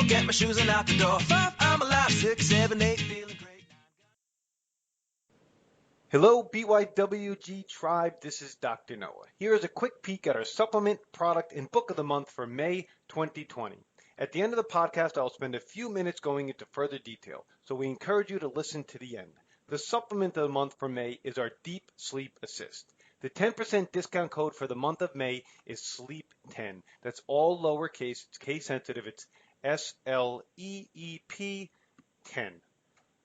get my shoes and out the door. 5, I'm alive. 6, 7, 8, feeling great. Hello, BYWG tribe. This is Dr. Noah. Here is a quick peek at our supplement, product, and book of the month for May 2020. At the end of the podcast, I'll spend a few minutes going into further detail, so we encourage you to listen to the end. The supplement of the month for May is our Deep Sleep Assist. The 10% discount code for the month of May is SLEEP10. That's all lowercase, it's case sensitive, it's SLEEP 10.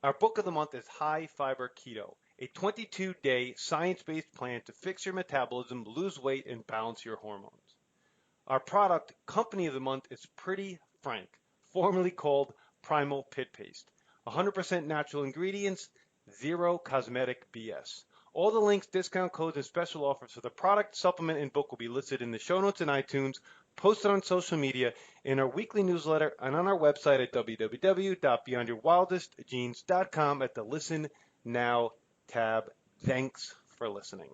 Our book of the month is High Fiber Keto, a 22-day science-based plan to fix your metabolism, lose weight, and balance your hormones. Our product, company of the month, is Pretty Frank, formerly called Primal Pit Paste. 100% natural ingredients, zero cosmetic BS. All the links, discount codes, and special offers for the product, supplement, and book will be listed in the show notes and iTunes, posted on social media, in our weekly newsletter, and on our website at www.beyondyourwildestgenes.com at the Listen Now tab. Thanks for listening.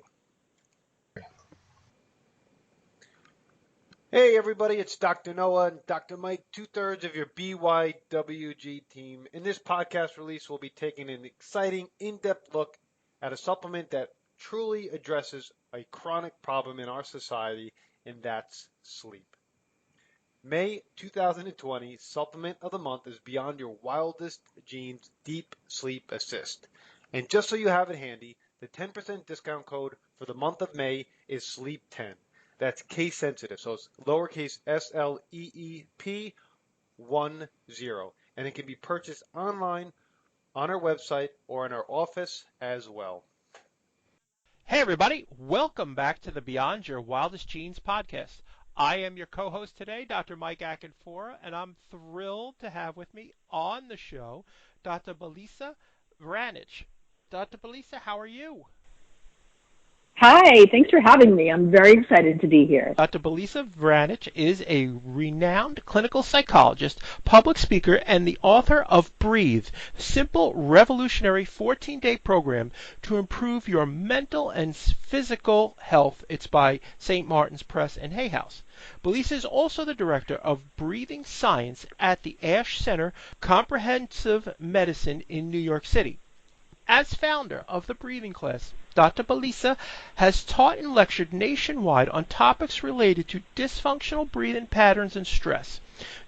Hey everybody, it's Dr. Noah and Dr. Mike, 2/3 of your BYWG team. In this podcast release, we'll be taking an exciting, in-depth look at a supplement that truly addresses a chronic problem in our society, and that's sleep. May 2020 supplement of the month is Beyond Your Wildest Genes Deep Sleep Assist. And just so you have it handy, the 10% discount code for the month of May is SLEEP10. That's case sensitive, so it's lowercase SLEEP 10. And it can be purchased online, on our website, or in our office as well. Hey everybody, welcome back to the Beyond Your Wildest Genes podcast. I am your co-host today, Dr. Mike Akinfora, and I'm thrilled to have with me on the show Dr. Belisa Vranich. Dr. Belisa, how are you? Hi, thanks for having me. I'm very excited to be here. Dr. Belisa Vranich is a renowned clinical psychologist, public speaker, and the author of Breathe, simple, revolutionary 14-day program to improve your mental and physical health. It's by St. Martin's Press and Hay House. Belisa is also the director of breathing science at the Ash Center Comprehensive Medicine in New York City. As founder of the breathing class, Dr. Belisa has taught and lectured nationwide on topics related to dysfunctional breathing patterns and stress.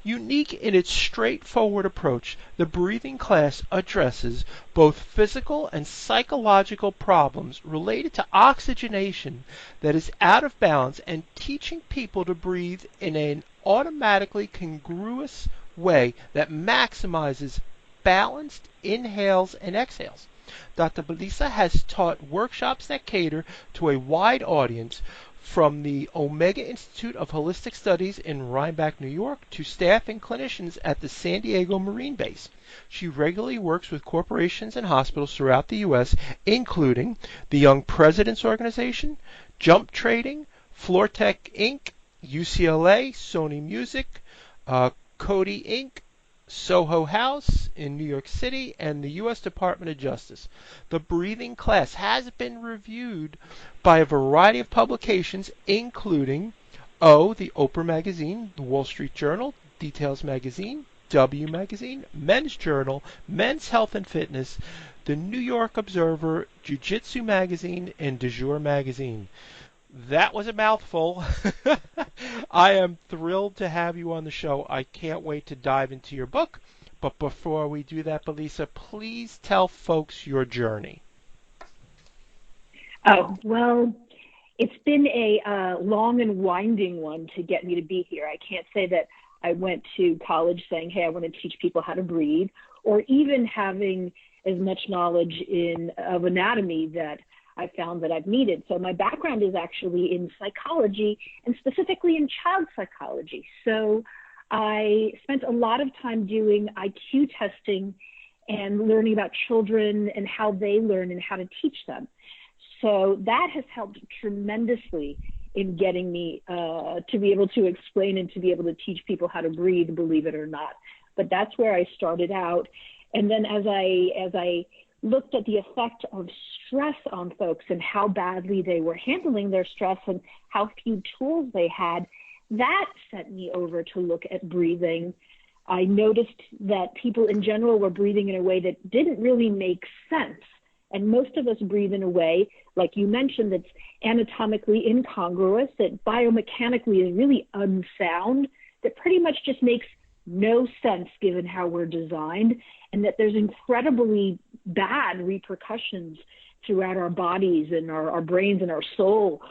Unique in its straightforward approach, the breathing class addresses both physical and psychological problems related to oxygenation that is out of balance and teaching people to breathe in an automatically congruous way that maximizes balanced inhales and exhales. Dr. Belisa has taught workshops that cater to a wide audience, from the Omega Institute of Holistic Studies in Rhinebeck, New York, to staff and clinicians at the San Diego Marine Base. She regularly works with corporations and hospitals throughout the U.S., including the Young Presidents Organization, Jump Trading, Floortech Inc., UCLA, Sony Music, Coty Inc., Soho House in New York City, and the U.S. Department of Justice. The breathing class has been reviewed by a variety of publications, including the Oprah Magazine, the Wall Street Journal, Details Magazine, W Magazine, Men's Journal, Men's Health and Fitness, the New York Observer, Jiu-Jitsu Magazine, and Du Jour Magazine. That was a mouthful. I am thrilled to have you on the show. I can't wait to dive into your book. But before we do that, Belisa, please tell folks your journey. Oh, well, it's been a long and winding one to get me to be here. I can't say that I went to college saying, hey, I want to teach people how to breathe, or even having as much knowledge of anatomy that I found that I've needed. So my background is actually in psychology, and specifically in child psychology. So I spent a lot of time doing IQ testing and learning about children and how they learn and how to teach them. So that has helped tremendously in getting me to be able to explain and to be able to teach people how to breathe, believe it or not. But that's where I started out. And then as I looked at the effect of stress on folks and how badly they were handling their stress and how few tools they had, that sent me over to look at breathing I noticed that people in general were breathing in a way that didn't really make sense. And most of us breathe in a way, like you mentioned, that's anatomically incongruous, that biomechanically is really unsound, that pretty much just makes no sense given how we're designed, and that there's incredibly bad repercussions throughout our bodies and our brains and our soul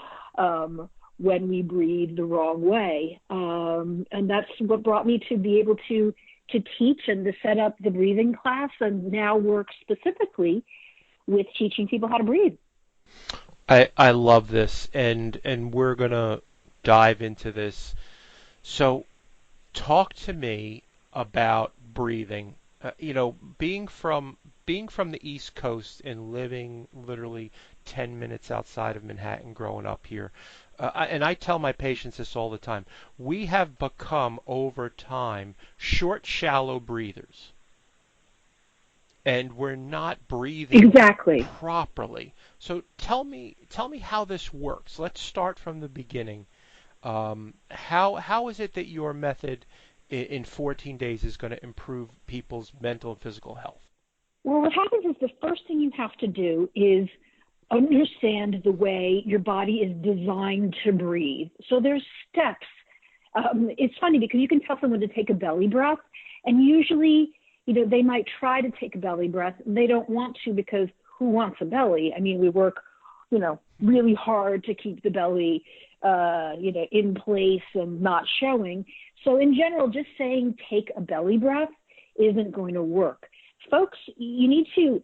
when we breathe the wrong way. And that's what brought me to be able to teach and to set up the breathing class, and now work specifically with teaching people how to breathe. I love this, and we're going to dive into this. So talk to me about breathing. Being from the East Coast and living literally 10 minutes outside of Manhattan growing up here. And I tell my patients this all the time. We have become, over time, short, shallow breathers. And we're not breathing exactly properly. So tell me how this works. Let's start from the beginning. How is it that your method in 14 days is going to improve people's mental and physical health? Well, what happens is the first thing you have to do is understand the way your body is designed to breathe. So there's steps. It's funny because you can tell someone to take a belly breath, and usually, they might try to take a belly breath. They don't want to, because who wants a belly? I mean, we work, really hard to keep the belly, in place and not showing. So in general, just saying take a belly breath isn't going to work. Folks, you need to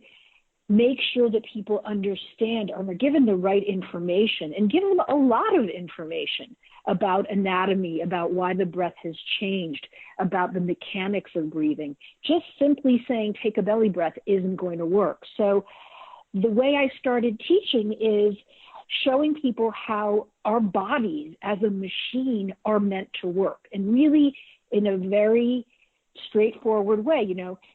make sure that people understand and are given the right information, and give them a lot of information about anatomy, about why the breath has changed, about the mechanics of breathing. Just simply saying take a belly breath isn't going to work. So the way I started teaching is showing people how our bodies as a machine are meant to work, and really in a very straightforward way.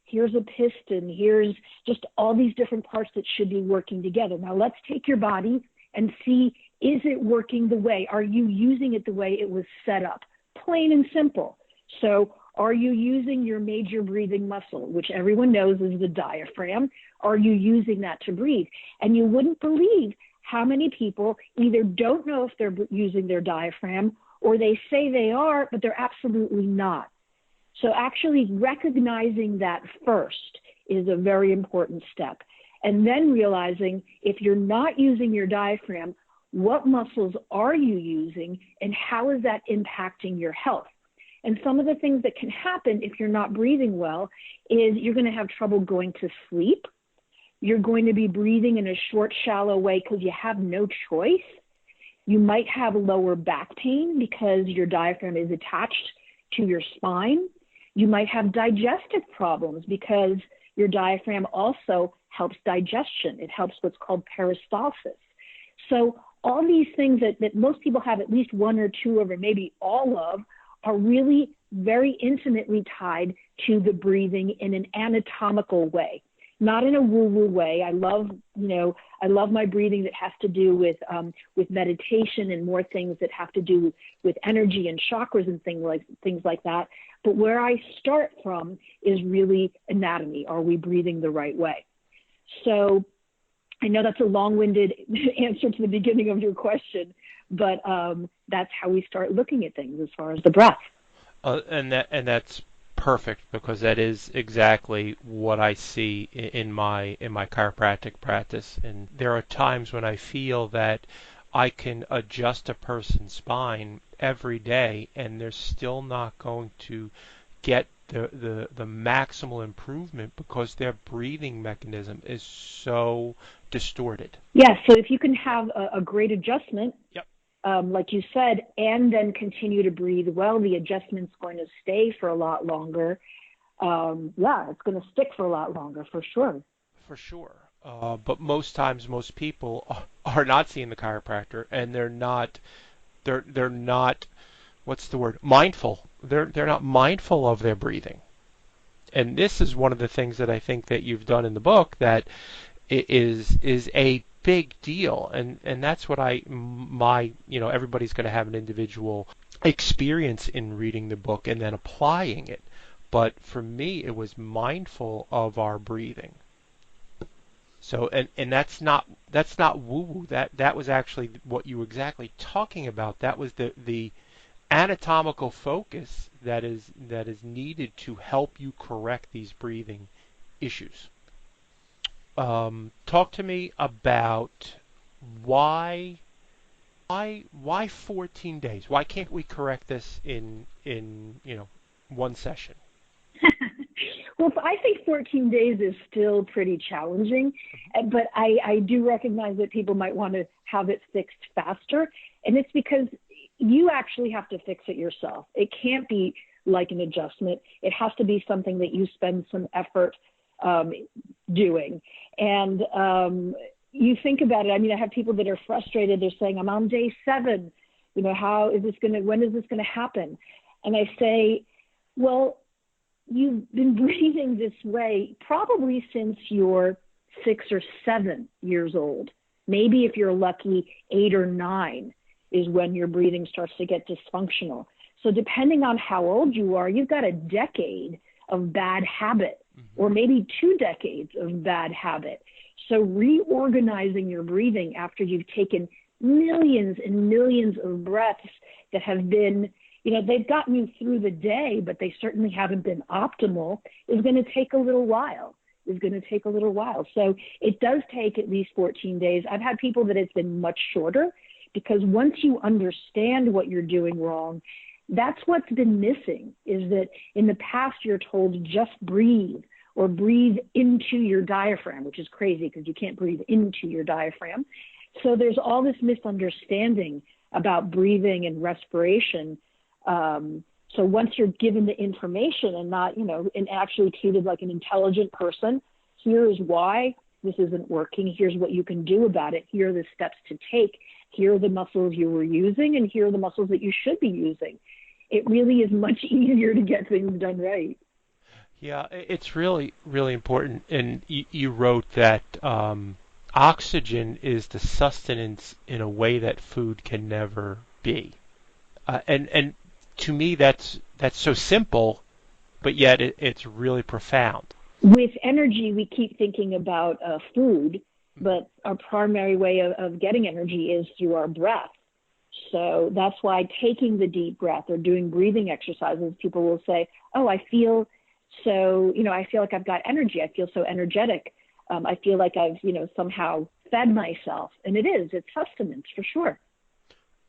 Here's a piston, here's just all these different parts that should be working together. Now let's take your body and see, is it working the way? Are you using it the way it was set up? Plain and simple. So are you using your major breathing muscle, which everyone knows is the diaphragm? Are you using that to breathe? And you wouldn't believe how many people either don't know if they're using their diaphragm, or they say they are, but they're absolutely not. So actually recognizing that first is a very important step. And then realizing, if you're not using your diaphragm, what muscles are you using, and how is that impacting your health? And some of the things that can happen if you're not breathing well is you're going to have trouble going to sleep. You're going to be breathing in a short, shallow way because you have no choice. You might have lower back pain because your diaphragm is attached to your spine. You might have digestive problems because your diaphragm also helps digestion. It helps what's called peristalsis. So all these things that most people have at least one or two of, or maybe all of, are really very intimately tied to the breathing in an anatomical way, not in a woo-woo way. I love my breathing that has to do with meditation and more things that have to do with energy and chakras and things like that. But where I start from is really anatomy. Are we breathing the right way? So I know that's a long-winded answer to the beginning of your question, but that's how we start looking at things as far as the breath. And that's perfect, because that is exactly what I see in my chiropractic practice. And there are times when I feel that I can adjust a person's spine every day, and they're still not going to get the maximal improvement because their breathing mechanism is so distorted. Yes, so if you can have a great adjustment, yep. Like you said, and then continue to breathe well, the adjustment's going to stay for a lot longer. It's going to stick for a lot longer, for sure. For sure. But most times, most people are not seeing the chiropractor, and they're not, what's the word? Mindful. They're not mindful of their breathing. And this is one of the things that I think that you've done in the book that is a big deal, and that's what everybody's going to have an individual experience in reading the book and then applying it. but for me, it was mindful of our breathing. So, and that's not woo-woo. That was actually what you were exactly talking about. That was the anatomical focus that is needed to help you correct these breathing issues. Talk to me about why 14 days? Why can't we correct this in one session? Well, I think 14 days is still pretty challenging, but I do recognize that people might want to have it fixed faster, and it's because you actually have to fix it yourself. It can't be like an adjustment. It has to be something that you spend some effort doing. And you think about it. I mean, I have people that are frustrated. They're saying, I'm on day 7. When is this going to happen? And I say, well, you've been breathing this way probably since you're 6 or 7 years old. Maybe if you're lucky, 8 or 9 is when your breathing starts to get dysfunctional. So depending on how old you are, you've got a decade of bad habit, or maybe 2 decades of bad habit. So reorganizing your breathing after you've taken millions and millions of breaths that have been, they've gotten you through the day, but they certainly haven't been optimal, is going to take a little while. So it does take at least 14 days. I've had people that it's been much shorter, because once you understand what you're doing wrong, that's what's been missing, is that in the past you're told just breathe, or breathe into your diaphragm, which is crazy because you can't breathe into your diaphragm. So there's all this misunderstanding about breathing and respiration. So once you're given the information and not, and actually treated like an intelligent person, here is why this isn't working. Here's what you can do about it. Here are the steps to take. Here are the muscles you were using, and here are the muscles that you should be using. It really is much easier to get things done right. Yeah, it's really, really important. And you wrote that oxygen is the sustenance in a way that food can never be. And to me, that's so simple, but yet it's really profound. With energy, we keep thinking about food, but our primary way of getting energy is through our breath. So that's why taking the deep breath or doing breathing exercises, people will say, oh, I feel like I've got energy. I feel so energetic. I feel like I've, somehow fed myself. And it's sustenance for sure.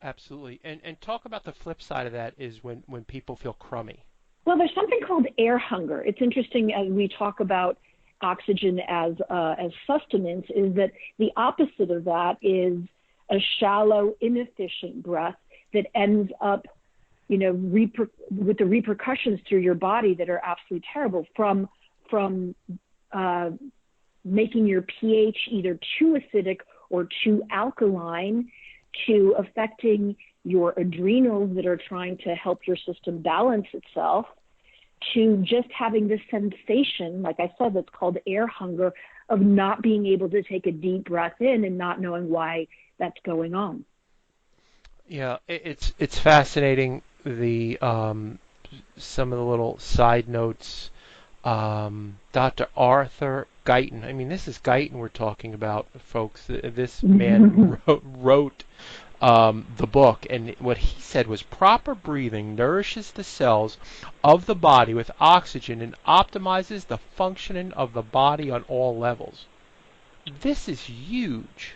Absolutely. And talk about the flip side of that is when people feel crummy. Well, there's something called air hunger. It's interesting as we talk about oxygen as sustenance, is that the opposite of that is a shallow, inefficient breath that ends up, with the repercussions through your body that are absolutely terrible, from making your pH either too acidic or too alkaline, to affecting your adrenals that are trying to help your system balance itself, to just having this sensation, like I said, that's called air hunger, of not being able to take a deep breath in and not knowing why that's going on. Yeah, it's fascinating, the some of the little side notes. Dr. Arthur Guyton. I mean, this is Guyton we're talking about, folks. This man wrote the book, and what he said was proper breathing nourishes the cells of the body with oxygen and optimizes the functioning of the body on all levels. This is huge.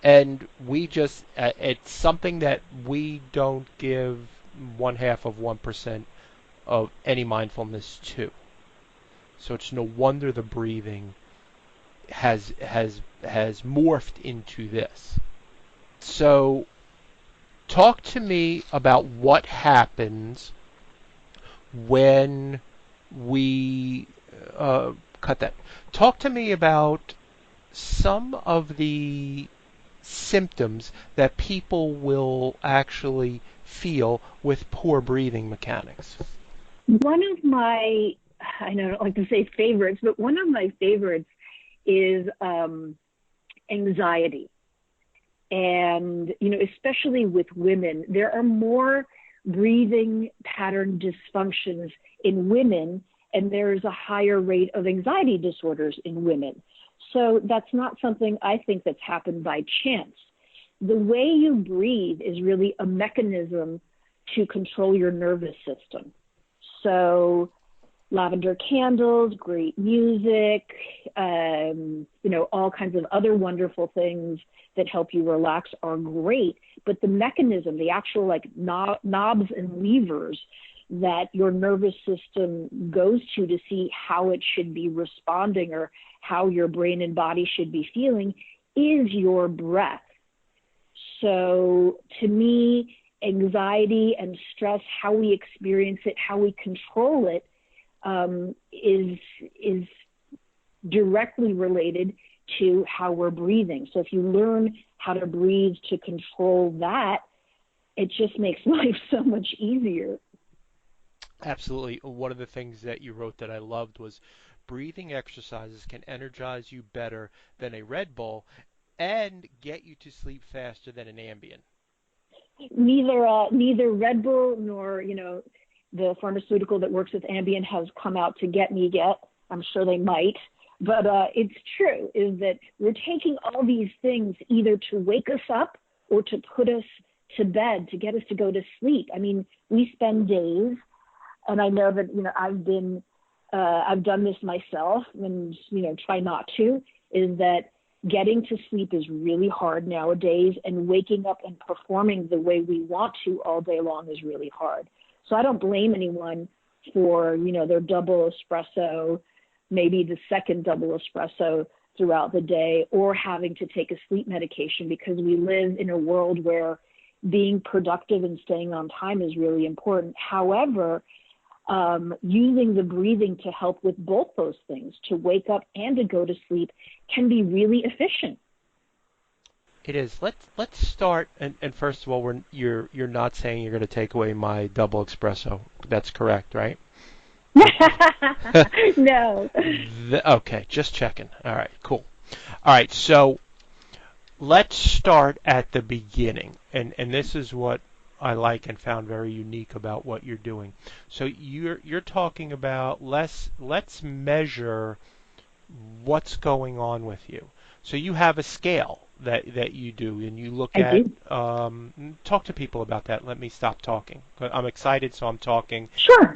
And we just, it's something that we don't give 0.5% of any mindfulness to. So it's no wonder the breathing has morphed into this. So talk to me about what happens when we cut that. Talk to me about some of the symptoms that people will actually feel with poor breathing mechanics. One of my, I don't like to say favorites, but one of my favorites is anxiety. And, especially with women, there are more breathing pattern dysfunctions in women, and there's a higher rate of anxiety disorders in women. So that's not something I think that's happened by chance. The way you breathe is really a mechanism to control your nervous system. So lavender candles, great music, all kinds of other wonderful things that help you relax are great. But the mechanism, the actual like knobs and levers that your nervous system goes to see how it should be responding or how your brain and body should be feeling is your breath. So to me, anxiety and stress, how we experience it, how we control it, is directly related to how we're breathing. So if you learn how to breathe to control that, it just makes life so much easier. Absolutely. One of the things that you wrote that I loved was breathing exercises can energize you better than a Red Bull and get you to sleep faster than an Ambien. Neither Red Bull nor, the pharmaceutical that works with Ambien has come out to get me yet. I'm sure they might. But it's true, is that we're taking all these things either to wake us up or to put us to bed, to get us to go to sleep. I mean, we spend days, and I know that, I've done this myself and, try not to, is that getting to sleep is really hard nowadays, and waking up and performing the way we want to all day long is really hard. So I don't blame anyone for, their double espresso, maybe the second double espresso throughout the day, or having to take a sleep medication, because we live in a world where being productive and staying on time is really important. However, using the breathing to help with both those things, to wake up and to go to sleep, can be really efficient. It is. Let's start. And first of all, you're not saying you're going to take away my double espresso. That's correct, right? No. Okay, just checking. All right, cool. All right, so let's start at the beginning, and this is what I like and found very unique about what you're doing. So you're talking about let's measure what's going on with you. So you have a scale that you do, and you look at. Talk to people about that. Let me stop talking. I'm excited, so I'm talking. Sure.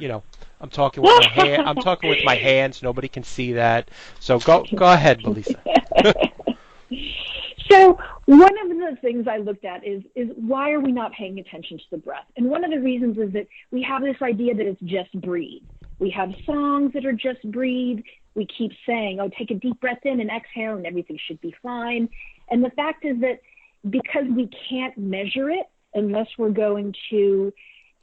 I'm talking with my hand. I'm talking with my hands. Nobody can see that. So go ahead, Belisa. So one of the things I looked at is why are we not paying attention to the breath? And one of the reasons is that we have this idea that it's just breathe. We have songs that are just breathe. We keep saying, take a deep breath in and exhale and everything should be fine. And the fact is that because we can't measure it unless we're going to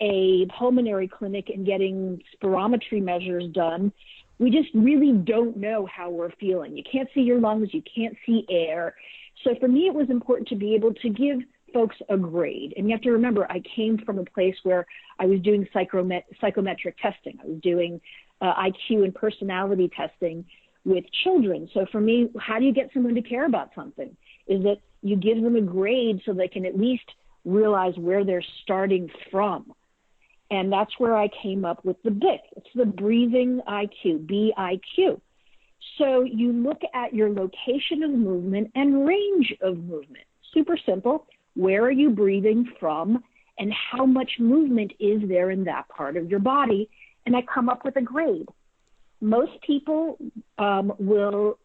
a pulmonary clinic and getting spirometry measures done, we just really don't know how we're feeling. You can't see your lungs. You can't see air. So for me, it was important to be able to give folks a grade. And you have to remember, I came from a place where I was doing psychometric testing. I was doing IQ and personality testing with children. So for me, how do you get someone to care about something? Is that you give them a grade so they can at least realize where they're starting from. And that's where I came up with the BIC. It's the breathing IQ, BIQ. So you look at your location of movement and range of movement. Super simple. Where are you breathing from, and how much movement is there in that part of your body? And I come up with a grade. Most people will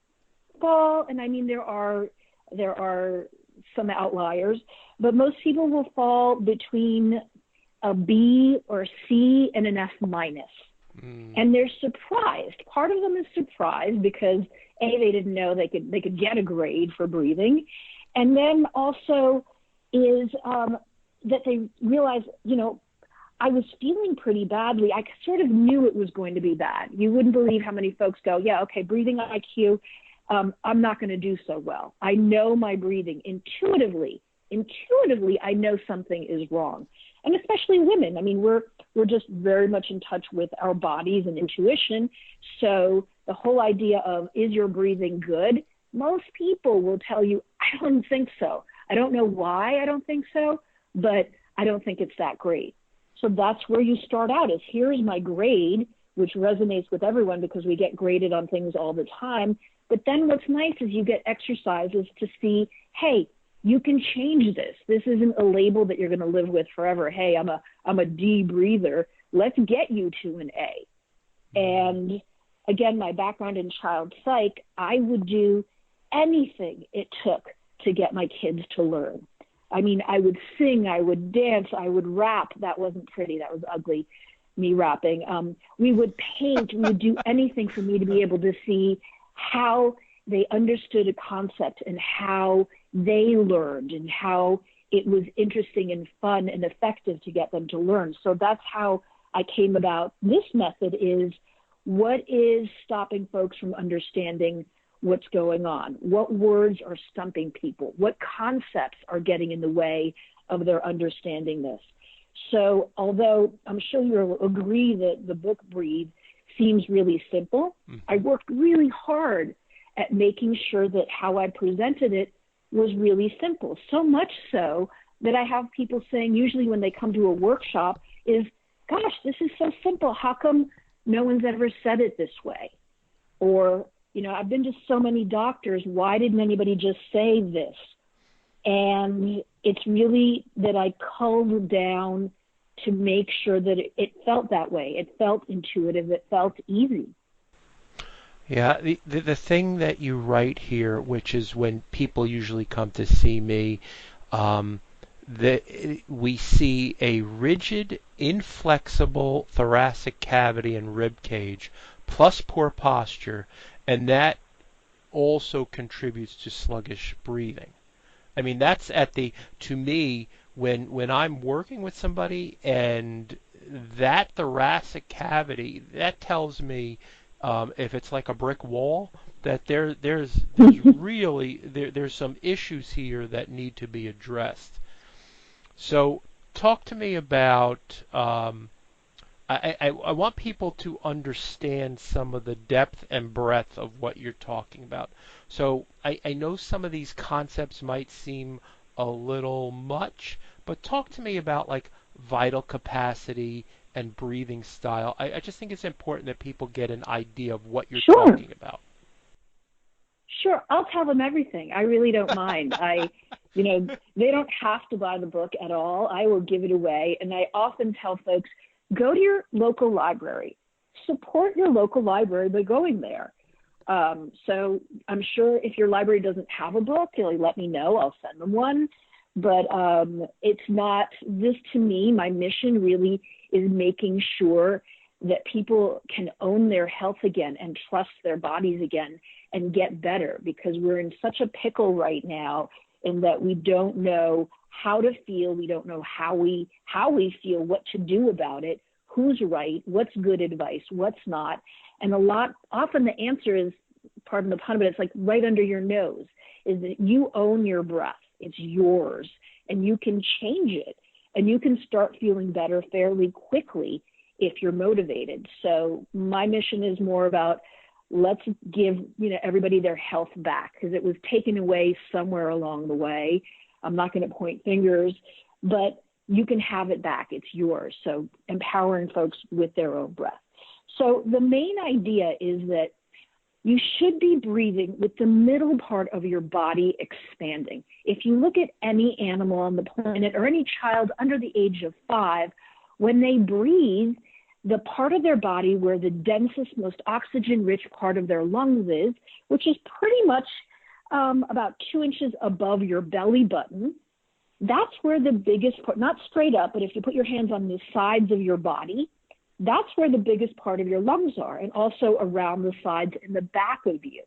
fall, and I mean there are some outliers, but most people will fall between a B or C and an F minus. And they're surprised. Part of them is surprised because they didn't know they could get a grade for breathing, and then also is that they realize, I was feeling pretty badly. I sort of knew it was going to be bad. You wouldn't believe how many folks go, breathing IQ, I'm not going to do so well. I know my breathing intuitively. I know something is wrong. And especially women. I mean, we're just very much in touch with our bodies and intuition. So the whole idea of, is your breathing good? Most people will tell you, I don't think so. I don't know why I don't think so, but I don't think it's that great. So that's where you start out is here's my grade, which resonates with everyone because we get graded on things all the time. But then what's nice is you get exercises to see, hey, you can change this. This isn't a label that you're going to live with forever. Hey, I'm a D breather. Let's get you to an A. And again, my background in child psych, I would do anything it took to get my kids to learn. I mean, I would sing, I would dance, I would rap. That wasn't pretty. That was ugly, me rapping. We would paint. We would do anything for me to be able to see how they understood a concept and how they learned and how it was interesting and fun and effective to get them to learn. So that's how I came about this method is what is stopping folks from understanding what's going on? What words are stumping people? What concepts are getting in the way of their understanding this? So although I'm sure you'll agree that the book Breathe seems really simple, I worked really hard at making sure that how I presented it was really simple. So much so that I have people saying, usually when they come to a workshop, is, gosh, this is so simple. How come no one's ever said it this way? Or, you know, I've been to so many doctors. Why didn't anybody just say this? And it's really that I culled down to make sure that it felt that way. It felt intuitive. It felt easy. Yeah, the thing that you write here, which is when people usually come to see me, we see a rigid, inflexible thoracic cavity and rib cage, plus poor posture, and that also contributes to sluggish breathing. I mean, that's to me, when I'm working with somebody and that thoracic cavity, that tells me if it's like a brick wall, that there's really there's some issues here that need to be addressed. So talk to me about I want people to understand some of the depth and breadth of what you're talking about. So I know some of these concepts might seem a little much, but talk to me about like vital capacity and breathing style. I just think it's important that people get an idea of what you're talking about. Sure, I'll tell them everything. I really don't mind. They don't have to buy the book at all. I will give it away. And I often tell folks, go to your local library. Support your local library by going there. So I'm sure if your library doesn't have a book, you'll let me know. I'll send them one. But it's not, this to me, my mission really is making sure that people can own their health again and trust their bodies again and get better, because we're in such a pickle right now in that we don't know how to feel. We don't know how we feel, what to do about it, who's right, what's good advice, what's not. And often the answer is, pardon the pun, but it's like right under your nose, is that you own your breath. It's yours and you can change it and you can start feeling better fairly quickly if you're motivated. So my mission is more about let's give everybody their health back, because it was taken away somewhere along the way. I'm not going to point fingers, but you can have it back. It's yours. So empowering folks with their own breath. So the main idea is that you should be breathing with the middle part of your body expanding. If you look at any animal on the planet or any child under the age of 5, when they breathe, the part of their body where the densest, most oxygen-rich part of their lungs is, which is pretty much about 2 inches above your belly button, that's where the biggest part, not straight up, but if you put your hands on the sides of your body, that's where the biggest part of your lungs are, and also around the sides and the back of you.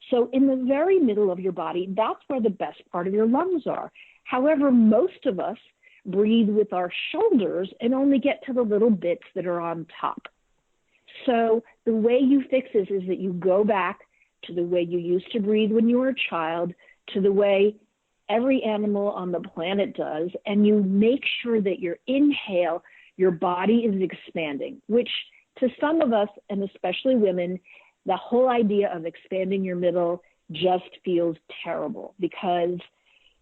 So in the very middle of your body, that's where the best part of your lungs are. However, most of us breathe with our shoulders and only get to the little bits that are on top. So the way you fix this is that you go back to the way you used to breathe when you were a child, to the way every animal on the planet does, and you make sure that your inhale, your body is expanding, which to some of us, and especially women, the whole idea of expanding your middle just feels terrible because,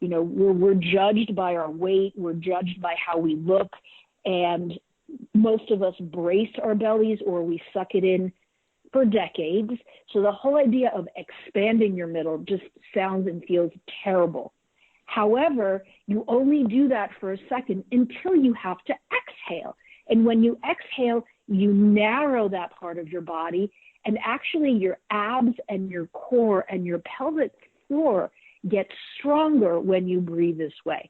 we're judged by our weight, we're judged by how we look, and Most of us brace our bellies or we suck it in for decades. So the whole idea of expanding your middle just sounds and feels terrible. However, you only do that for a second until you have to exhale. And when you exhale, you narrow that part of your body, and actually your abs and your core and your pelvic floor get stronger when you breathe this way.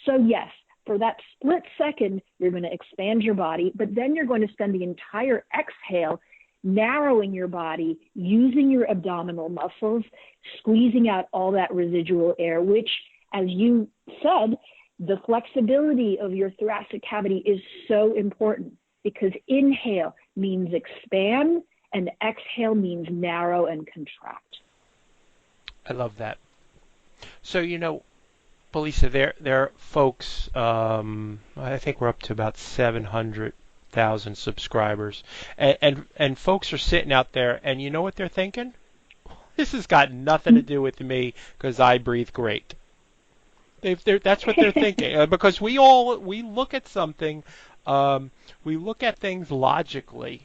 So yes, for that split second, you're going to expand your body, but then you're going to spend the entire exhale narrowing your body, using your abdominal muscles, squeezing out all that residual air, which, as you said, the flexibility of your thoracic cavity is so important, because inhale means expand and exhale means narrow and contract. I love that. So, Belisa, there are folks, I think we're up to about 700,000 subscribers, and folks are sitting out there, and you know what they're thinking? This has got nothing to do with me because I breathe great. That's what they're thinking, because we look at something, we look at things logically,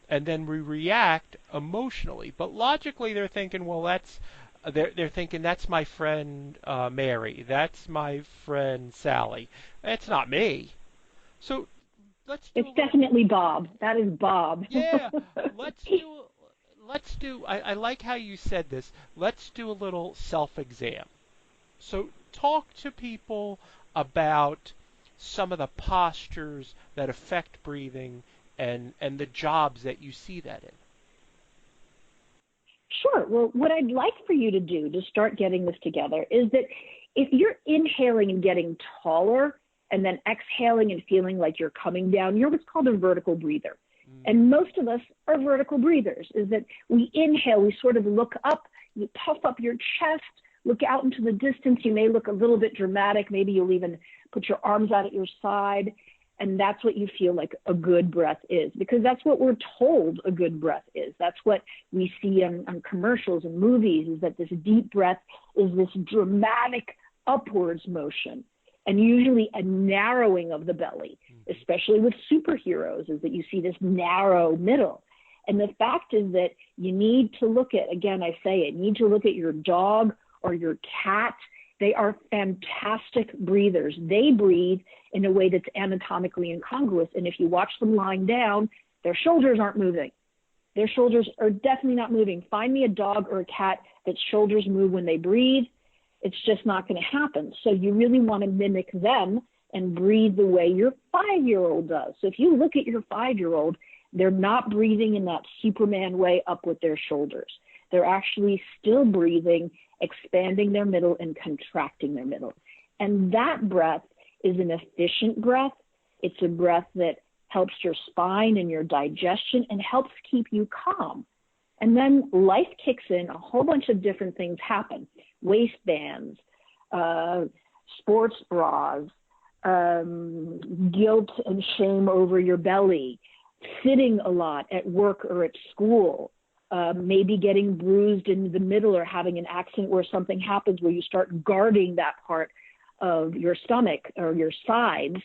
and then we react emotionally. But logically, they're thinking, well, they're thinking that's my friend Mary, that's my friend Sally. That's not me. So It's definitely Bob. That is Bob. Yeah, let's do. I like how you said this. Let's do a little self-exam. So talk to people about some of the postures that affect breathing and the jobs that you see that in. Sure. Well, what I'd like for you to do to start getting this together is that if you're inhaling and getting taller and then exhaling and feeling like you're coming down, you're what's called a vertical breather. And most of us are vertical breathers, is that we inhale, we sort of look up, you puff up your chest, look out into the distance. You may look a little bit dramatic. Maybe you'll even put your arms out at your side. And that's what you feel like a good breath is, because that's what we're told a good breath is. That's what we see on commercials and movies, is that this deep breath is this dramatic upwards motion, and usually a narrowing of the belly, especially with superheroes, is that you see this narrow middle. And the fact is that you need to look at, again, I say it, you need to look at your dog or your cat. They are fantastic breathers. They breathe in a way that's anatomically incongruous. And if you watch them lying down, their shoulders aren't moving. Their shoulders are definitely not moving. Find me a dog or a cat that shoulders move when they breathe. It's just not going to happen. So you really want to mimic them and breathe the way your 5-year-old does. So if you look at your 5-year-old, they're not breathing in that Superman way up with their shoulders. They're actually still breathing, expanding their middle and contracting their middle. And that breath is an efficient breath. It's a breath that helps your spine and your digestion and helps keep you calm. And then life kicks in, a whole bunch of different things happen. Waistbands, sports bras, guilt and shame over your belly, sitting a lot at work or at school, maybe getting bruised in the middle or having an accident where something happens where you start guarding that part of your stomach or your sides,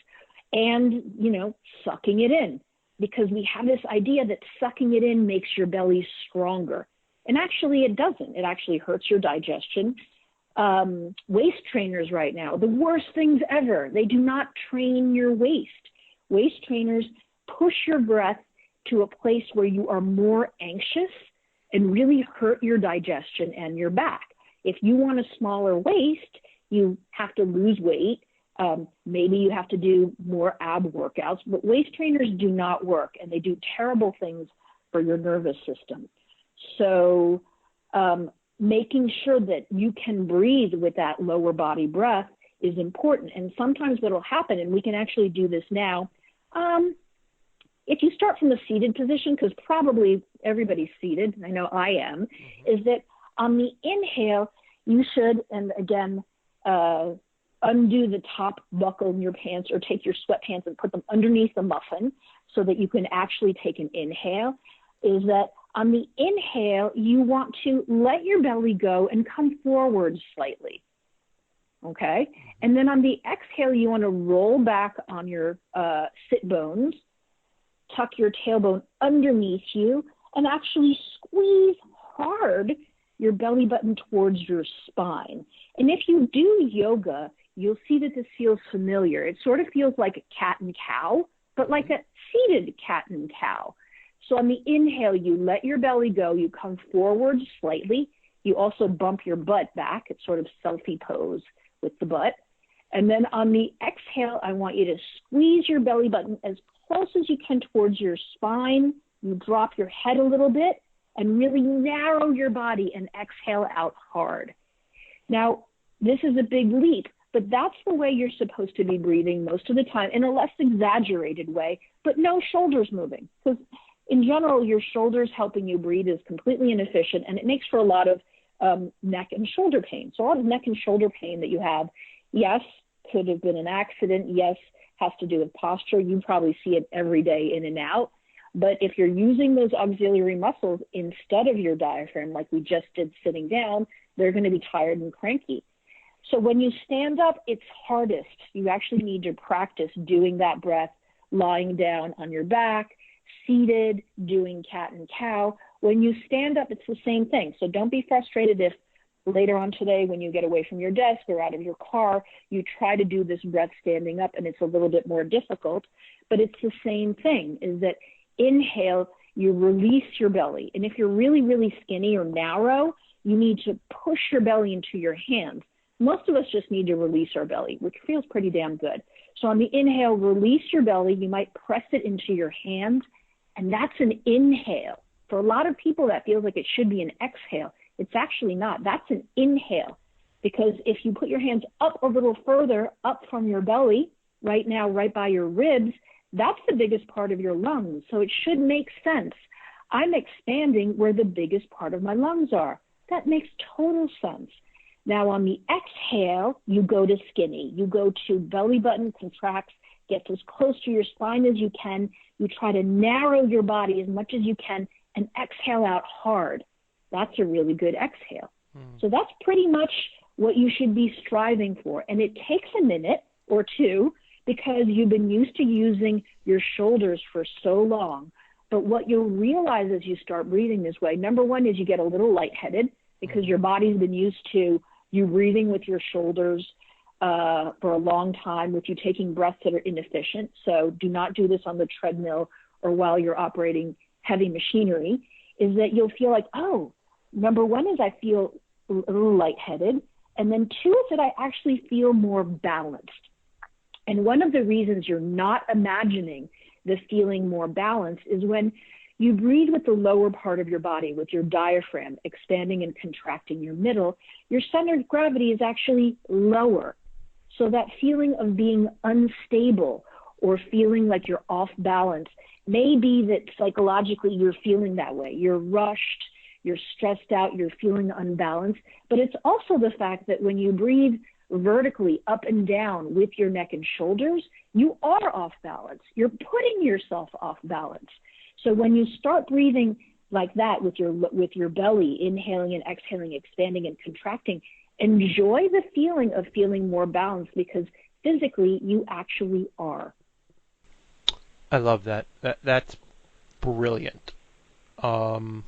and, sucking it in. Because we have this idea that sucking it in makes your belly stronger. And actually it doesn't. It actually hurts your digestion. Waist trainers right now, the worst things ever. They do not train your waist. Waist trainers push your breath to a place where you are more anxious and really hurt your digestion and your back. If you want a smaller waist, you have to lose weight. Maybe you have to do more ab workouts, but waist trainers do not work, and they do terrible things for your nervous system. So making sure that you can breathe with that lower body breath is important. And sometimes what will happen, and we can actually do this now, if you start from the seated position, because probably everybody's seated, and I know I am, is that on the inhale, you should, and again, undo the top buckle in your pants or take your sweatpants and put them underneath the muffin so that you can actually take an inhale, is that on the inhale, you want to let your belly go and come forward slightly. okay? And then on the exhale, you want to roll back on your sit bones, tuck your tailbone underneath you, and actually squeeze hard your belly button towards your spine. And if you do yoga, you'll see that this feels familiar. It sort of feels like a cat and cow, but like a seated cat and cow. So on the inhale, you let your belly go. You come forward slightly. You also bump your butt back. It's sort of selfie pose with the butt. And then on the exhale, I want you to squeeze your belly button as close as you can towards your spine. You drop your head a little bit and really narrow your body and exhale out hard. Now, this is a big leap, but that's the way you're supposed to be breathing most of the time, in a less exaggerated way, but no shoulders moving. Because in general, your shoulders helping you breathe is completely inefficient, and it makes for a lot of neck and shoulder pain. So a lot of neck and shoulder pain that you have, yes, could have been an accident, yes, has to do with posture. You probably see it every day in and out. But if you're using those auxiliary muscles instead of your diaphragm, like we just did sitting down, they're going to be tired and cranky. So when you stand up, it's hardest. You actually need to practice doing that breath, lying down on your back, seated, doing cat and cow. When you stand up, it's the same thing. So don't be frustrated if later on today, when you get away from your desk or out of your car, you try to do this breath standing up and it's a little bit more difficult. But it's the same thing, is that inhale, you release your belly. And if you're really, really skinny or narrow, you need to push your belly into your hands. Most of us just need to release our belly, which feels pretty damn good. So on the inhale, release your belly. You might press it into your hands, and that's an inhale. For a lot of people, that feels like it should be an exhale. It's actually not. That's an inhale, because if you put your hands up a little further, up from your belly, right now, right by your ribs, that's the biggest part of your lungs. So it should make sense. I'm expanding where the biggest part of my lungs are. That makes total sense. Now on the exhale, you go to skinny. You go to belly button contracts, get as close to your spine as you can. You try to narrow your body as much as you can and exhale out hard. That's a really good exhale. So that's pretty much what you should be striving for. And it takes a minute or two because you've been used to using your shoulders for so long. But what you'll realize as you start breathing this way, number one is you get a little lightheaded because your body's been used to you breathing with your shoulders for a long time, with you taking breaths that are inefficient. So do not do this on the treadmill or while you're operating heavy machinery, is that you'll feel like, oh, number one is I feel a little lightheaded. And then two is that I actually feel more balanced. And one of the reasons you're not imagining the feeling more balanced is when you breathe with the lower part of your body, with your diaphragm expanding and contracting your middle, your center of gravity is actually lower. So that feeling of being unstable or feeling like you're off balance may be that psychologically you're feeling that way. You're rushed, you're stressed out, you're feeling unbalanced. But it's also the fact that when you breathe vertically up and down with your neck and shoulders, you are off balance. You're putting yourself off balance. So when you start breathing like that with your belly, inhaling and exhaling, expanding and contracting, enjoy the feeling of feeling more balanced, because physically you actually are. I love that. That's brilliant. Talk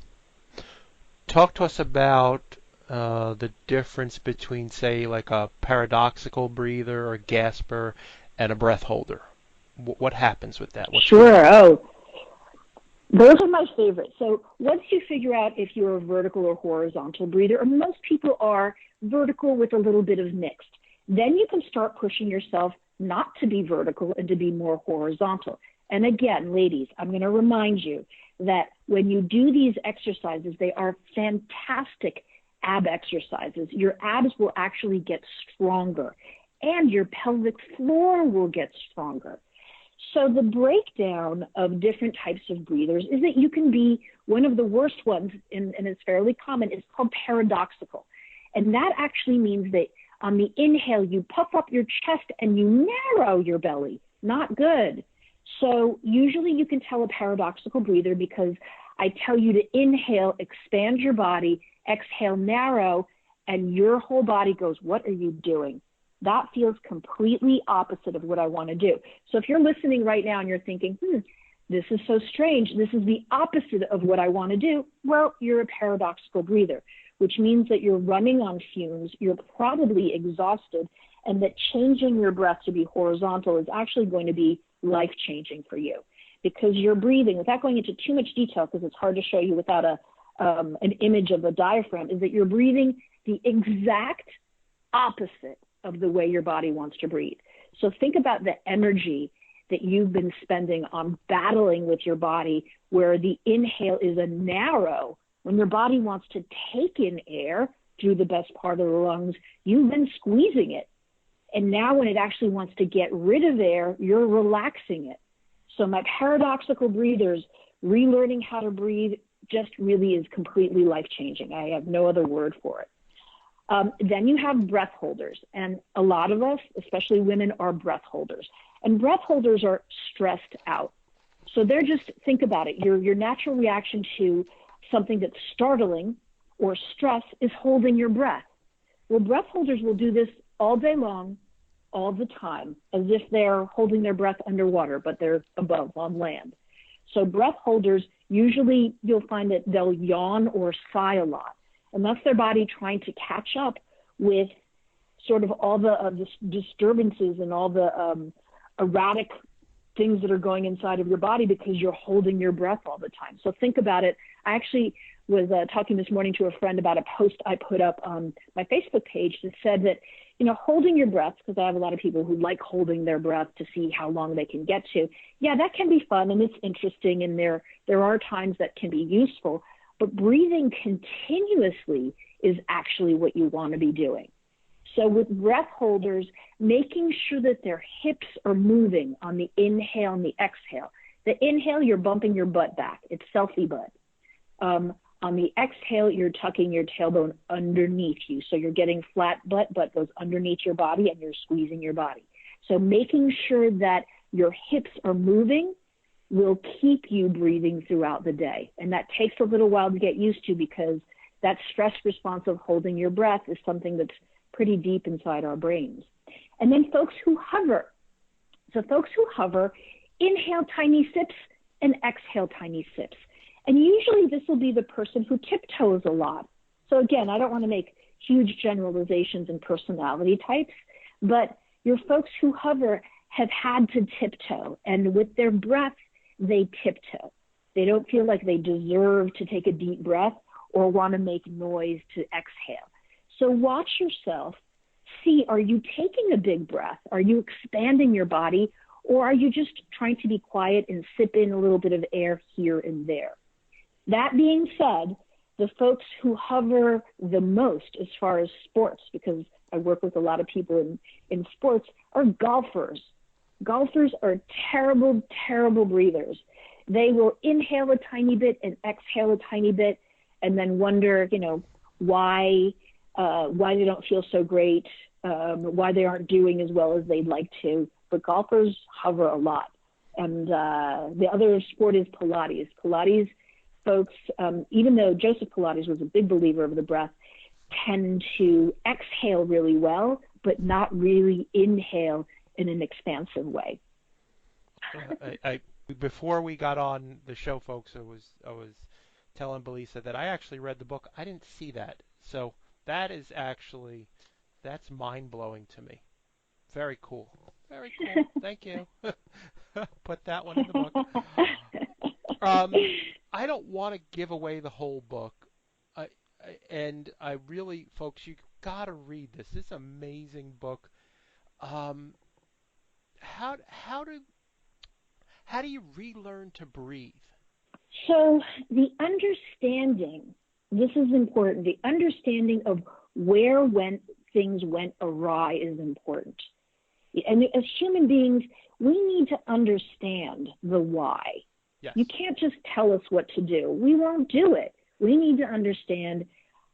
to us about the difference between, say, like a paradoxical breather or gasper and a breath holder. What happens with that? Sure. Oh, those are my favorites. So once you figure out if you're a vertical or horizontal breather, or most people are vertical with a little bit of mixed, then you can start pushing yourself not to be vertical and to be more horizontal. And again, ladies, I'm going to remind you that when you do these exercises, they are fantastic ab exercises. Your abs will actually get stronger and your pelvic floor will get stronger. So the breakdown of different types of breathers is that you can be one of the worst ones, and it's fairly common, is called paradoxical. And that actually means that on the inhale, you puff up your chest and you narrow your belly. Not good. So usually you can tell a paradoxical breather because I tell you to inhale, expand your body, exhale, narrow, and your whole body goes, what are you doing? That feels completely opposite of what I want to do. So if you're listening right now and you're thinking, this is so strange, this is the opposite of what I want to do, well, you're a paradoxical breather, which means that you're running on fumes, you're probably exhausted, and that changing your breath to be horizontal is actually going to be life-changing for you, because you're breathing, without going into too much detail, because it's hard to show you without an image of a diaphragm, is that you're breathing the exact opposite of the way your body wants to breathe. So think about the energy that you've been spending on battling with your body, where the inhale is a narrow. When your body wants to take in air through the best part of the lungs, you've been squeezing it. And now when it actually wants to get rid of air, you're relaxing it. So my paradoxical breathers, relearning how to breathe just really is completely life-changing. I have no other word for it. Then you have breath holders. And a lot of us, especially women, are breath holders. And breath holders are stressed out. So they're just, think about it, your natural reaction to something that's startling or stress is holding your breath. Well, breath holders will do this all day long, all the time, as if they're holding their breath underwater, but they're above on land. So breath holders, usually you'll find that they'll yawn or sigh a lot. And that's their body trying to catch up with sort of all the disturbances and all the erratic things that are going inside of your body, because you're holding your breath all the time. So think about it. I actually was talking this morning to a friend about a post I put up on my Facebook page that said that, holding your breath, because I have a lot of people who like holding their breath to see how long they can get to. Yeah, that can be fun and it's interesting, and there are times that can be useful, but breathing continuously is actually what you want to be doing. So with breath holders, making sure that their hips are moving on the inhale and the exhale. The inhale, you're bumping your butt back. It's selfie butt. On the exhale, you're tucking your tailbone underneath you. So you're getting flat butt goes underneath your body and you're squeezing your body. So making sure that your hips are moving will keep you breathing throughout the day. And that takes a little while to get used to, because that stress response of holding your breath is something that's pretty deep inside our brains. And then folks who hover. So folks who hover, inhale tiny sips and exhale tiny sips. And usually this will be the person who tiptoes a lot. So again, I don't want to make huge generalizations in personality types, but your folks who hover have had to tiptoe, and with their breath, they tiptoe. They don't feel like they deserve to take a deep breath or want to make noise to exhale. So watch yourself. See, are you taking a big breath? Are you expanding your body? Or are you just trying to be quiet and sip in a little bit of air here and there? That being said, the folks who hover the most as far as sports, because I work with a lot of people in sports, are golfers. Golfers are terrible, terrible breathers. They will inhale a tiny bit and exhale a tiny bit, and then wonder, why they don't feel so great, why they aren't doing as well as they'd like to. But golfers hover a lot. And the other sport is Pilates. Pilates folks, even though Joseph Pilates was a big believer of the breath, tend to exhale really well, but not really inhale in an expansive way. Before we got on the show, folks, I was telling Belisa that I actually read the book. I didn't see that, so that's mind-blowing to me. Very cool. Very cool. Thank you. Put that one in the book. I don't want to give away the whole book, and I really, folks, you got to read this. This is an amazing book. How do you relearn to breathe? So the understanding, this is important. The understanding of where things went awry is important. And as human beings, we need to understand the why. Yes. You can't just tell us what to do. We won't do it. We need to understand,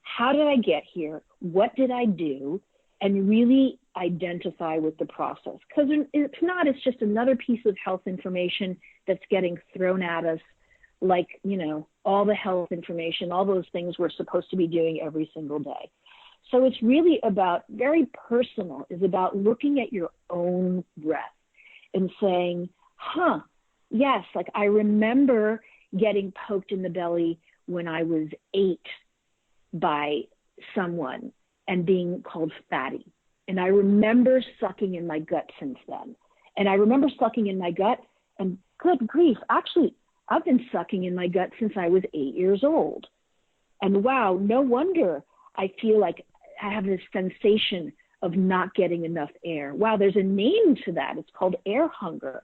how did I get here? What did I do? And really identify with the process. Because if not, it's just another piece of health information that's getting thrown at us, like, all the health information, all those things we're supposed to be doing every single day. So it's really about, very personal, is about looking at your own breath and saying, yes, like I remember getting poked in the belly when I was 8 by someone and being called fatty. And I remember sucking in my gut since then. And I remember sucking in my gut, and good grief, actually, I've been sucking in my gut since I was 8 years old. And wow, no wonder I feel like I have this sensation of not getting enough air. Wow, there's a name to that. It's called air hunger.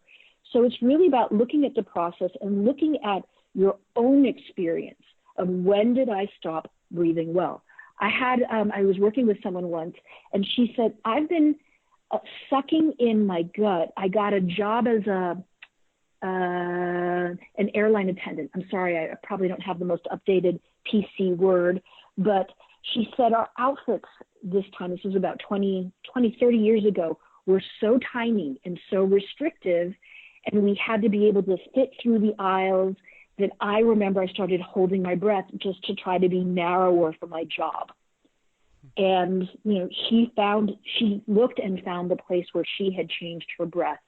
So it's really about looking at the process and looking at your own experience of when did I stop breathing well. I was working with someone once, and she said, I've been sucking in my gut. I got a job as an airline attendant. I'm sorry, I probably don't have the most updated PC word, but she said our outfits this time, this was about 20, 30 years ago, were so tiny and so restrictive, and we had to be able to fit through the aisles, that I remember I started holding my breath just to try to be narrower for my job. And, she looked and found the place where she had changed her breath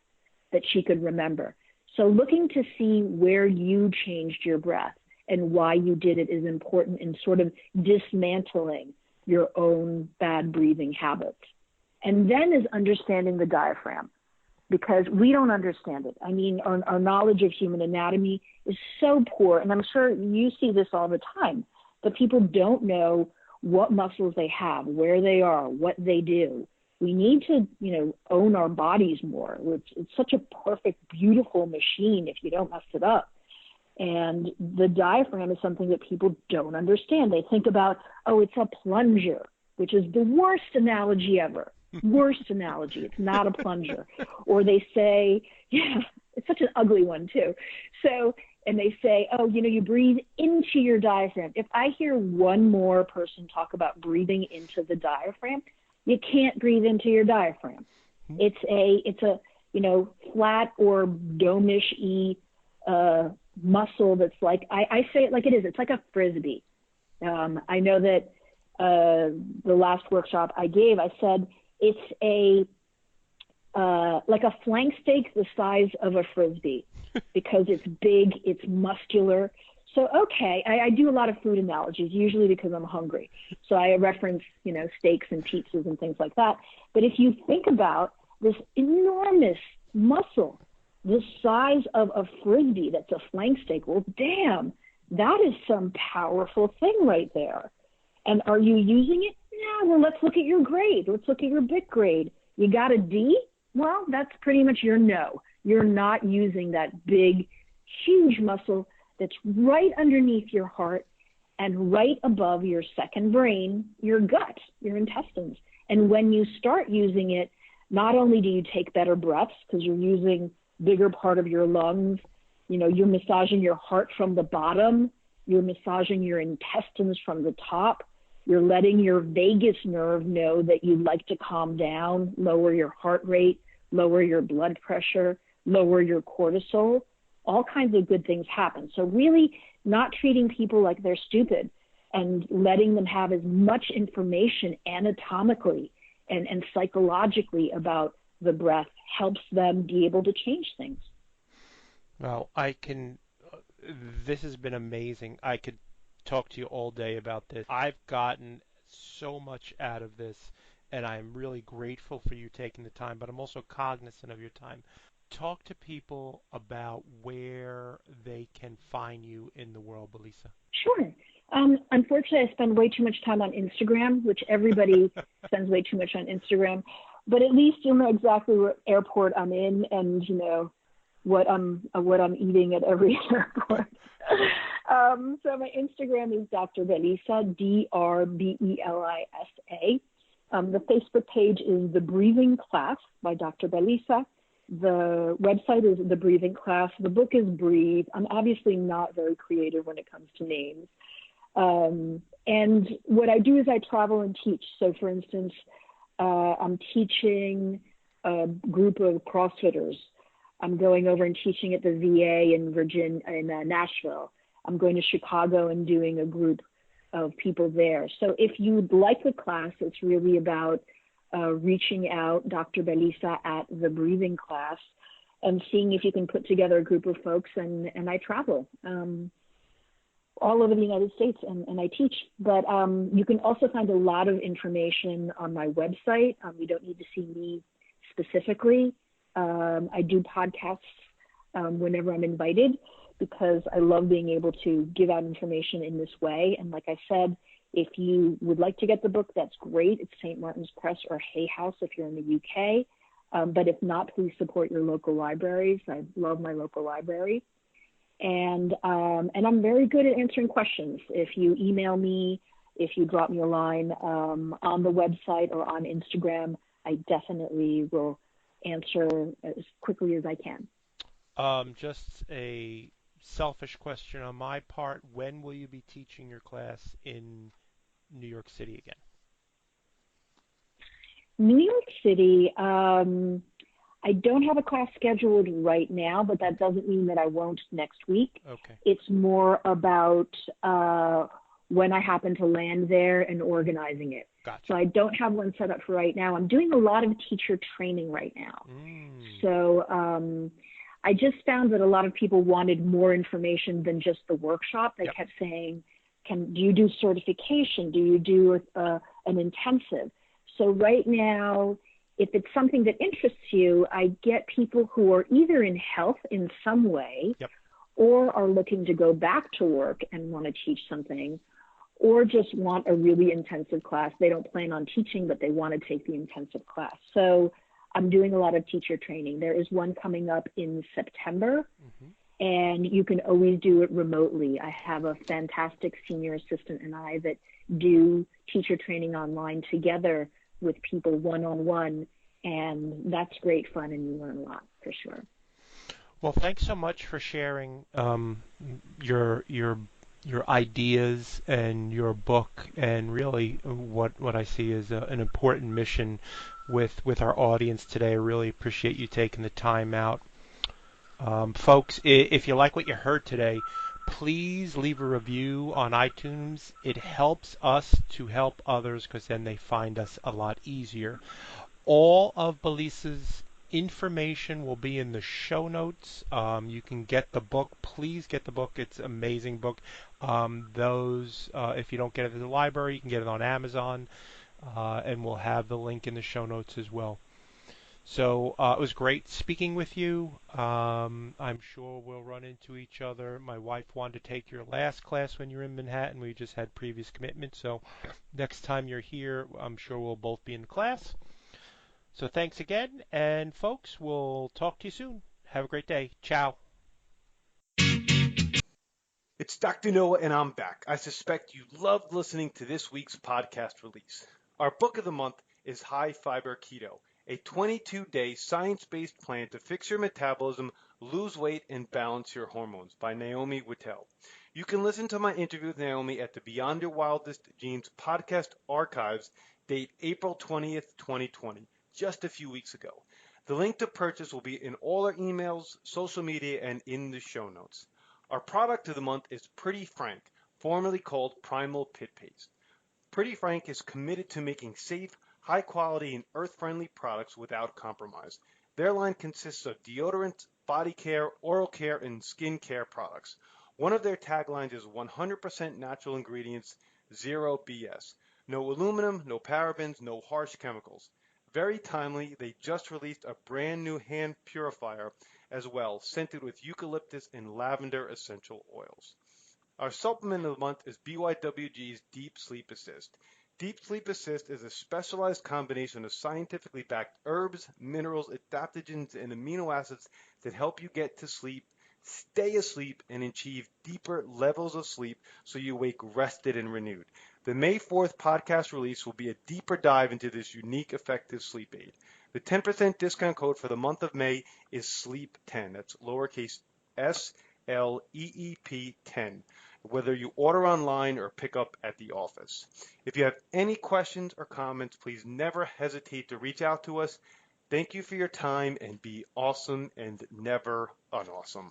that she could remember. So looking to see where you changed your breath and why you did it is important in sort of dismantling your own bad breathing habits. And then is understanding the diaphragm, because we don't understand it. I mean, our knowledge of human anatomy is so poor, and I'm sure you see this all the time, that people don't know what muscles they have, where they are, what they do. We need to, own our bodies more. It's such a perfect, beautiful machine if you don't mess it up. And the diaphragm is something that people don't understand. They think about, it's a plunger, which is the worst analogy ever. Worst analogy. It's not a plunger. Or they say, it's such an ugly one too. So, and they say, you breathe into your diaphragm. If I hear one more person talk about breathing into the diaphragm, you can't breathe into your diaphragm. It's a flat or dome-ish muscle that's like, I say it like it is. It's like a Frisbee. I know that the last workshop I gave, I said it's like a flank steak the size of a Frisbee, because it's big, it's muscular. So, okay, I do a lot of food analogies, usually because I'm hungry. So I reference, steaks and pizzas and things like that. But if you think about this enormous muscle, the size of a Frisbee that's a flank steak, well, damn, that is some powerful thing right there. And are you using it? Yeah, well, let's look at your grade. Let's look at your BIC grade. You got a D? Well, that's pretty much your no. You're not using that big, huge muscle that's right underneath your heart and right above your second brain, your gut, your intestines. And when you start using it, not only do you take better breaths because you're using bigger part of your lungs, you're massaging your heart from the bottom, you're massaging your intestines from the top, you're letting your vagus nerve know that you'd like to calm down, lower your heart rate, lower your blood pressure, lower your cortisol. All kinds of good things happen. So really not treating people like they're stupid and letting them have as much information anatomically and psychologically about the breath helps them be able to change things. Well, this has been amazing. I could talk to you all day about this. I've gotten so much out of this, and I'm really grateful for you taking the time, but I'm also cognizant of your time. Talk to people about where they can find you in the world, Belisa. Sure. Unfortunately, I spend way too much time on Instagram, which everybody spends way too much on Instagram. But at least you'll know exactly what airport I'm in, and what I'm eating at every airport. So my Instagram is Dr. Belisa, DrBelisa. The Facebook page is The Breathing Class by Dr. Belisa. The website is The Breathing Class. The book is Breathe. I'm obviously not very creative when it comes to names. And what I do is I travel and teach. So for instance, I'm teaching a group of CrossFitters. I'm going over and teaching at the VA in Nashville. I'm going to Chicago and doing a group of people there. So if you'd like a class, it's really about reaching out, Dr. Belisa at the breathing class, and seeing if you can put together a group of folks. And I travel all over the United States, and I teach. But you can also find a lot of information on my website. You don't need to see me specifically. I do podcasts whenever I'm invited, because I love being able to give out information in this way. And like I said, if you would like to get the book, that's great. It's St. Martin's Press or Hay House if you're in the UK. But if not, please support your local libraries. I love my local library. And I'm very good at answering questions. If you email me, if you drop me a line on the website or on Instagram, I definitely will answer as quickly as I can. Just a selfish question on my part. When will you be teaching your class in New York City again? New York City, I don't have a class scheduled right now, but that doesn't mean that I won't next week. Okay. It's more about when I happen to land there and organizing it. Gotcha. So I don't have one set up for right now. I'm doing a lot of teacher training right now. So I just found that a lot of people wanted more information than just the workshop. They kept saying, do you do certification? Do you do an intensive? So right now, if it's something that interests you, I get people who are either in health in some way, or are looking to go back to work and want to teach something, or just want a really intensive class. They don't plan on teaching, but they want to take the intensive class. So I'm doing a lot of teacher training. There is one coming up in September, and you can always do it remotely. I have a fantastic senior assistant and I that do teacher training online together with people one-on-one, and that's great fun, and you learn a lot for sure. Well, thanks so much for sharing your ideas and your book, and really what I see is an important mission with our audience today. I really appreciate you taking the time out. Folks, if you like what you heard today, please leave a review on iTunes. It helps us to help others, because then they find us a lot easier. All of Belisa's information will be in the show notes. You can get the book. Please get the book. It's an amazing book. If you don't get it at the library, you can get it on Amazon, and we'll have the link in the show notes as well. So it was great speaking with you. I'm sure we'll run into each other. My wife wanted to take your last class when you're in Manhattan. We just had previous commitments. So next time you're here, I'm sure we'll both be in class. So thanks again. And folks, we'll talk to you soon. Have a great day. Ciao. It's Dr. Noah, and I'm back. I suspect you loved listening to this week's podcast release. Our book of the month is High Fiber Keto, a 22-day science-based plan to fix your metabolism, lose weight, and balance your hormones by Naomi Whittel. You can listen to my interview with Naomi at the Beyond Your Wildest Dreams podcast archives, date April 20th, 2020, just a few weeks ago. The link to purchase will be in all our emails, social media, and in the show notes. Our product of the month is Pretty Frank, formerly called Primal Pit Paste. Pretty Frank is committed to making safe, high-quality, and earth-friendly products without compromise. Their line consists of deodorants, body care, oral care, and skin care products. One of their taglines is 100% natural ingredients, zero BS. No aluminum, no parabens, no harsh chemicals. Very timely, they just released a brand new hand purifier as well, scented with eucalyptus and lavender essential oils. Our supplement of the month is BYWG's Deep Sleep Assist. Deep Sleep Assist is a specialized combination of scientifically backed herbs, minerals, adaptogens, and amino acids that help you get to sleep, stay asleep, and achieve deeper levels of sleep so you wake rested and renewed. The May 4th podcast release will be a deeper dive into this unique, effective sleep aid. The 10% discount code for the month of May is SLEEP10. That's lowercase SLEEP 10. Whether you order online or pick up at the office. If you have any questions or comments, please never hesitate to reach out to us. Thank you for your time, and be awesome and never unawesome.